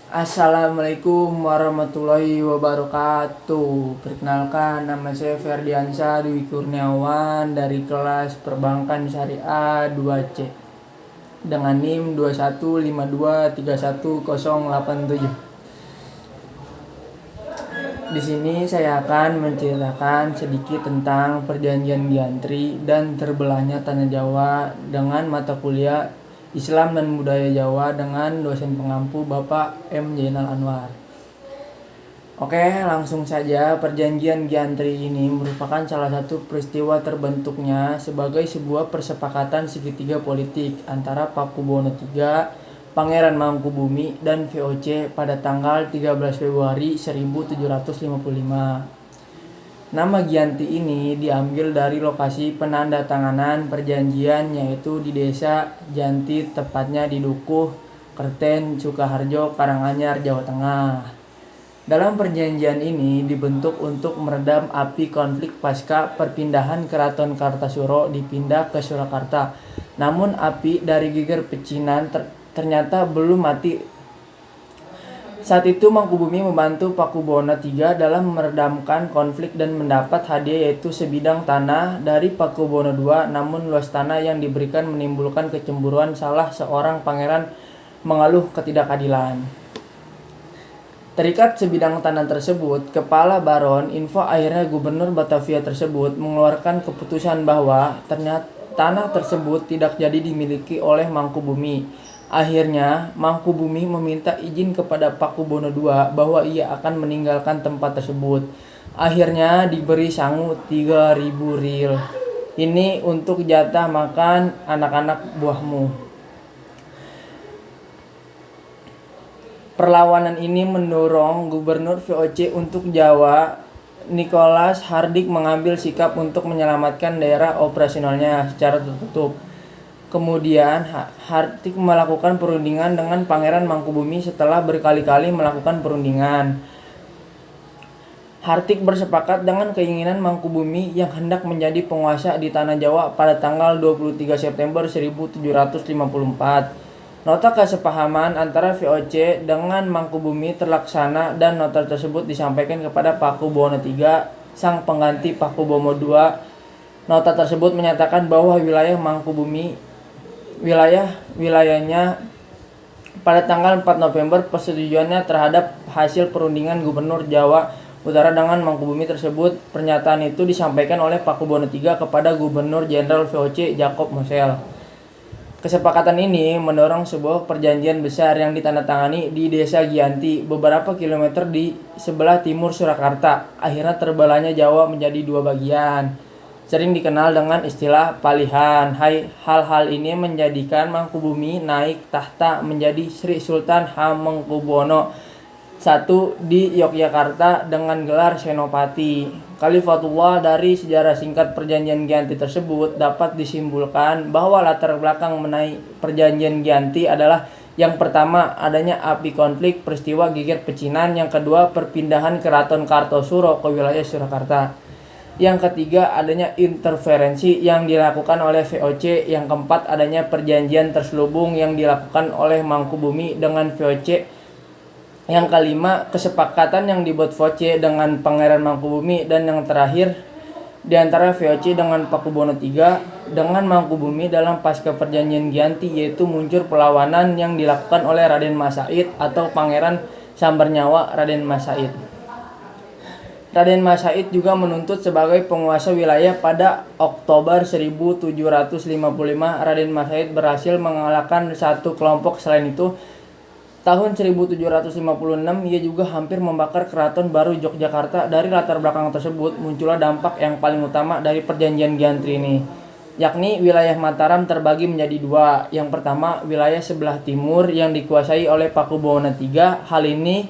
Assalamualaikum warahmatullahi wabarakatuh. Perkenalkan, nama saya Ferdiansyah Dwi Kurniawan dari kelas Perbankan Syariah 2C dengan NIM 2152310087. Di sini saya akan menceritakan sedikit tentang perjanjian Giantri dan terbelahnya tanah Jawa dengan mata kuliah Islam dan Budaya Jawa dengan dosen pengampu Bapak M. Jainal Anwar. Oke, langsung saja. Perjanjian Giantri ini merupakan salah satu peristiwa terbentuknya sebagai sebuah persepakatan segitiga politik antara Pakubuwono III, Pangeran Mangkubumi, dan VOC pada tanggal 13 Februari 1755. Nama Gianti ini diambil dari lokasi penandatanganan perjanjian, yaitu di Desa Janti, tepatnya di Dukuh, Kerten, Sukaharjo, Karanganyar, Jawa Tengah. Dalam perjanjian ini dibentuk untuk meredam api konflik pasca perpindahan Keraton Kartasuro dipindah ke Surakarta. Namun api dari Geger Pecinan ternyata belum mati. Saat itu Mangkubumi membantu Pakubuwono III dalam meredamkan konflik dan mendapat hadiah, yaitu sebidang tanah dari Pakubuwono II. Namun luas tanah yang diberikan menimbulkan kecemburuan salah seorang pangeran mengeluh ketidakadilan. Terikat sebidang tanah tersebut, Kepala Baron Info akhirnya Gubernur Batavia tersebut mengeluarkan keputusan bahwa ternyata tanah tersebut tidak jadi dimiliki oleh Mangkubumi. Akhirnya, Mangkubumi meminta izin kepada Pakubuwono II bahwa ia akan meninggalkan tempat tersebut. Akhirnya diberi sangu 3.000 ril. Ini untuk jatah makan anak-anak buahmu. Perlawanan ini mendorong Gubernur VOC untuk Jawa, Nicholas Hardik, mengambil sikap untuk menyelamatkan daerah operasionalnya secara tertutup. Kemudian Hartik melakukan perundingan dengan Pangeran Mangkubumi. Setelah berkali-kali melakukan perundingan, Hartik bersepakat dengan keinginan Mangkubumi yang hendak menjadi penguasa di tanah Jawa pada tanggal 23 September 1754. Nota kesepahaman antara VOC dengan Mangkubumi terlaksana dan nota tersebut disampaikan kepada Pakubuwono III, sang pengganti Pakubuwono II. Nota tersebut menyatakan bahwa wilayah Mangkubumi wilayahnya pada tanggal 4 November persetujuannya terhadap hasil perundingan Gubernur Jawa Utara dengan Mangkubumi tersebut. Pernyataan itu disampaikan oleh Pakubuwono III kepada Gubernur Jenderal VOC Jacob Mosel. Kesepakatan ini mendorong sebuah perjanjian besar yang ditandatangani di Desa Gianti, beberapa kilometer di sebelah timur Surakarta. Akhirnya terbelahnya Jawa menjadi dua bagian, sering dikenal dengan istilah palihan. Hal-hal ini menjadikan Mangkubumi naik tahta menjadi Sri Sultan Hamengkubuwono I di Yogyakarta dengan gelar Senopati. Khalifatullah. Dari sejarah singkat perjanjian Gianti tersebut dapat disimpulkan bahwa latar belakang mengenai perjanjian Gianti adalah: yang pertama, adanya api konflik peristiwa Geger Pecinan; yang kedua, perpindahan Keraton Kartosuro ke wilayah Surakarta; yang ketiga, adanya interferensi yang dilakukan oleh VOC; yang keempat, adanya perjanjian terselubung yang dilakukan oleh Mangkubumi dengan VOC; yang kelima, kesepakatan yang dibuat VOC dengan Pangeran Mangkubumi; dan yang terakhir, di antara VOC dengan Pakubuwono III dengan Mangkubumi dalam pasca perjanjian Gianti, yaitu muncul perlawanan yang dilakukan oleh Raden Mas Said atau Pangeran Sambernyawa Raden Mas Said. Raden Mas Said juga menuntut sebagai penguasa wilayah. Pada Oktober 1755, Raden Mas Said berhasil mengalahkan satu kelompok. Selain itu, tahun 1756 ia juga hampir membakar Keraton Baru Yogyakarta. Dari latar belakang tersebut muncullah dampak yang paling utama dari perjanjian Giantri ini, yakni wilayah Mataram terbagi menjadi dua. Yang pertama, wilayah sebelah timur yang dikuasai oleh Pakubuwono III. Hal ini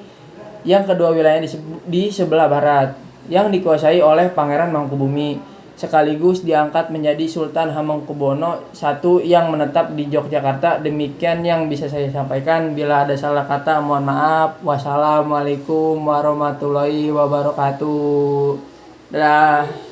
yang kedua, wilayah di sebelah barat yang dikuasai oleh Pangeran Mangkubumi, sekaligus diangkat menjadi Sultan Hamengkubuwono I yang menetap di Yogyakarta. Demikian yang bisa saya sampaikan. Bila ada salah kata, mohon maaf. Wassalamualaikum warahmatullahi wabarakatuh. Dadah.